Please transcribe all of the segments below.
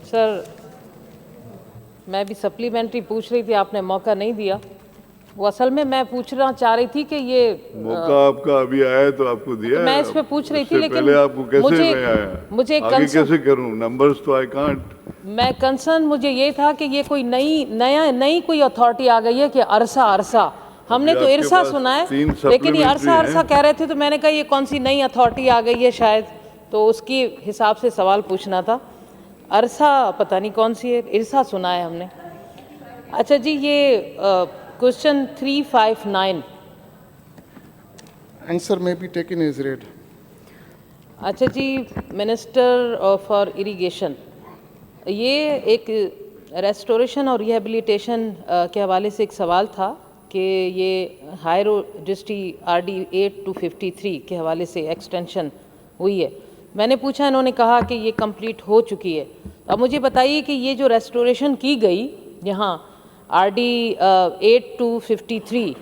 Sir, मैं भी supplementary पूछ रही थी, आपने मौका नहीं दिया। वो असल में मैं पूछना चाह रही थी कि ये मौका आपका अभी आया तो आपको दिया मैं है। इस पे पूछ रही थी, इससे लेकिन पहले आपको कैसे मुझे नहीं आया? मुझे आगे कैसे करूं? नंबर्स तो आई कांट। मैं कंसर्न मुझे ये था कि ये कोई नई कोई अथॉरिटी आ गई है कि अरसा हमने तो आपके इरसा पास सुना है, 3 लेकिन ये supplementary अरसा हैं। कह रहे थे, तो मैंने कहा ये कौन सी नई अथॉरिटी आ गई है शायद, तो उसकी हिसाब से सवाल पूछना था। अरसा पता नहीं कौन सी है, इरसा सुना है हमने। अच्छा जी, ये question 359। Answer may be taken as read. अच्छा जी, मिनिस्टर फॉर इरिगेशन, ये एक रेस्टोरेशन और रिहेबिलिटेशन के हवाले से एक सवाल था कि ये हायर रजिस्ट्री RD 8253 के हवाले से एक्सटेंशन हुई है। मैंने पूछा, इन्होंने कहा कि ये कंप्लीट हो चुकी है। अब मुझे बताइए कि ये जो रेस्टोरेशन की गई यहाँ RD 8253,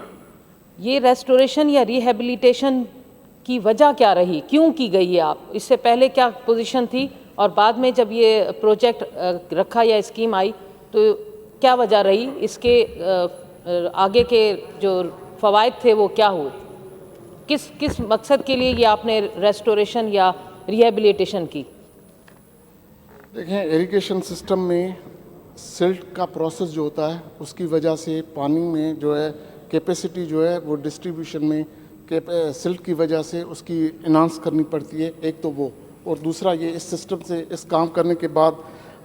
ये रेस्टोरेशन या रिहेबिलिटेशन की वजह क्या रही, क्यों की गई है? आप इससे पहले क्या पोजीशन थी, और बाद में जब ये प्रोजेक्ट रखा या स्कीम आई तो क्या वजह रही, इसके आगे के जो फ़वाइद थे वो क्या हुए, किस मकसद के लिए ये आपने रेस्टोरेशन या रिहेबिलिटेशन की? देखें, इरिगेशन सिस्टम में सिल्ट का प्रोसेस जो होता है उसकी वजह से पानी में जो है कैपेसिटी जो है वो डिस्ट्रीब्यूशन में सिल्ट की वजह से उसकी इन्हांस करनी पड़ती है। एक तो वो, और दूसरा ये इस सिस्टम से इस काम करने के बाद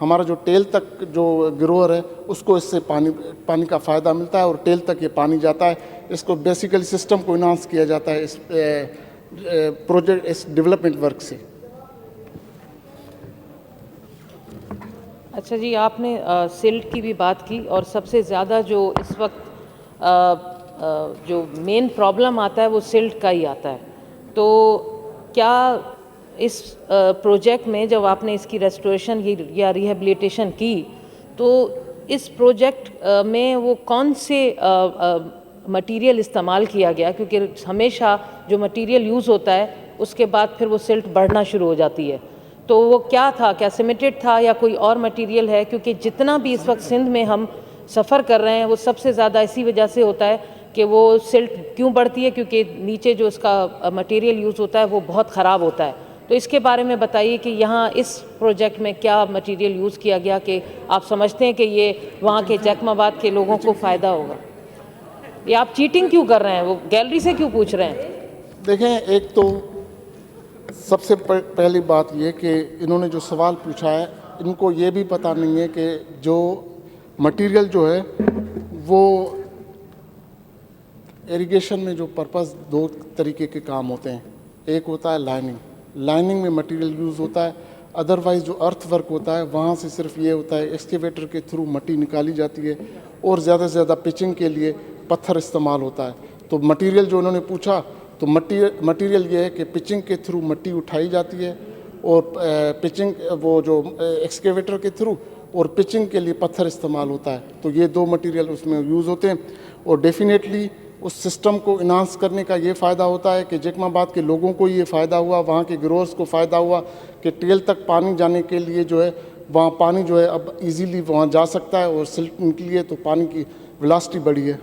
हमारा जो टेल तक जो ग्रोअर है उसको इससे पानी का फ़ायदा मिलता है और टेल तक ये पानी जाता है। इसको बेसिकली सिस्टम को इन्हांस किया जाता है इस प्रोजेक्ट, इस डेवलपमेंट वर्क से। अच्छा जी, आपने सिल्ट की भी बात की, और सबसे ज़्यादा जो इस वक्त जो मेन प्रॉब्लम आता है वो सिल्ट का ही आता है। तो क्या इस प्रोजेक्ट में जब आपने इसकी रेस्टोरेशन या रिहेबिलिटेशन की, तो इस प्रोजेक्ट में वो कौन से मटेरियल इस्तेमाल किया गया? क्योंकि हमेशा जो मटेरियल यूज़ होता है उसके बाद फिर वो सिल्ट बढ़ना शुरू हो जाती है, तो वो क्या था? क्या सीमेंटेड था या कोई और मटेरियल है? क्योंकि जितना भी इस वक्त सिंध में हम सफ़र कर रहे हैं वो सबसे ज़्यादा इसी वजह से होता है कि वो सिल्ट क्यों बढ़ती है, क्योंकि नीचे जो इसका मटेरियल यूज़ होता है वो बहुत ख़राब होता है। तो इसके बारे में बताइए कि यहाँ इस प्रोजेक्ट में क्या मटेरियल यूज़ किया गया कि आप समझते हैं कि ये वहाँ के जैकमाबाद के लोगों को फ़ायदा होगा? ये आप चीटिंग क्यों कर रहे हैं? वो गैलरी से क्यों पूछ रहे हैं? देखें, एक तो सबसे पहली बात ये कि इन्होंने जो सवाल पूछा है, इनको ये भी पता नहीं है कि जो मटेरियल जो है वो इरिगेशन में जो पर्पस दो तरीके के काम होते हैं। एक होता है लाइनिंग में मटेरियल यूज़ होता है, अदरवाइज़ जो अर्थ वर्क होता है वहाँ से सिर्फ ये होता है एक्सकेवेटर के थ्रू मट्टी निकाली जाती है और ज़्यादा से ज़्यादा पिचिंग के लिए पत्थर इस्तेमाल होता है। तो मटेरियल जो उन्होंने पूछा, तो मटेरियल ये है कि पिचिंग के थ्रू मट्टी उठाई जाती है और पिचिंग वो जो एक्सकेवेटर के थ्रू और पिचिंग के लिए पत्थर इस्तेमाल होता है। तो ये दो मटेरियल उसमें यूज़ होते हैं और डेफिनेटली उस सिस्टम को इन्हांस करने का ये फ़ायदा होता है कि जैकमाबाद के लोगों को ये फ़ायदा हुआ, वहाँ के ग्रोअर्स को फ़ायदा हुआ कि टेल तक पानी जाने के लिए जो है वहाँ पानी जो है अब इजीली वहाँ जा सकता है और सिल्ट निकली है तो पानी की वेलोसिटी बढ़ी है।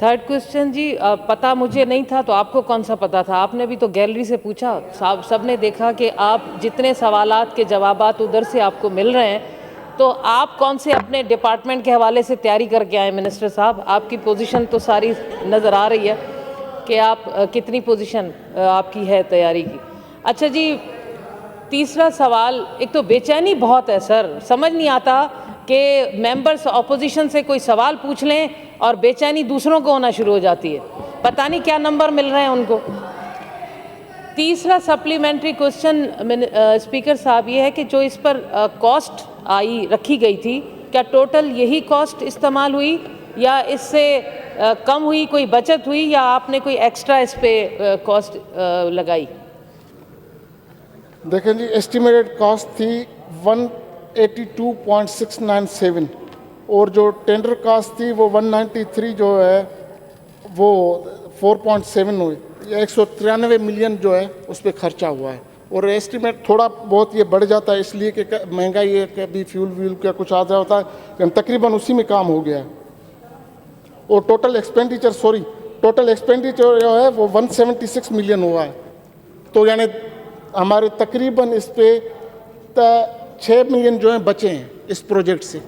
थर्ड क्वेश्चन जी, पता मुझे नहीं था, तो आपको कौन सा पता था? आपने भी तो गैलरी से पूछा, सबने देखा कि आप जितने सवालात के जवाबात उधर से आपको मिल रहे हैं, तो आप कौन से अपने डिपार्टमेंट के हवाले से तैयारी करके आए? मिनिस्टर साहब, आपकी पोजीशन तो सारी नज़र आ रही है कि आप कितनी पोजीशन आपकी है तैयारी की। अच्छा जी, तीसरा सवाल, एक तो बेचैनी बहुत है सर, समझ नहीं आता कि मेंबर्स ऑपोजिशन से कोई सवाल पूछ लें और बेचैनी दूसरों को होना शुरू हो जाती है, पता नहीं क्या नंबर मिल रहे हैं उनको। तीसरा सप्लीमेंट्री क्वेश्चन स्पीकर साहब ये है कि जो इस पर कॉस्ट आई रखी गई थी, क्या टोटल यही कॉस्ट इस्तेमाल हुई या इससे कम हुई, कोई बचत हुई, या आपने कोई एक्स्ट्रा इस पे कॉस्ट लगाई? देखें जी, एस्टिमेटेड कॉस्ट थी 182.697 और जो टेंडर कॉस्ट थी वो 193 जो है वो 4.7 हुई, 193 मिलियन जो है उस पर खर्चा हुआ है। और एस्टिमेट थोड़ा बहुत ये बढ़ जाता है इसलिए कि महंगाई है, कभी फ्यूल व्यूल का कुछ आ जाता होता है, लेकिन तकरीबन उसी में काम हो गया है। और टोटल एक्सपेंडिचर जो है वो 176 मिलियन हुआ है। तो यानी हमारे तकरीबन इस पे 6 मिलियन जो है बचे हैं इस प्रोजेक्ट से।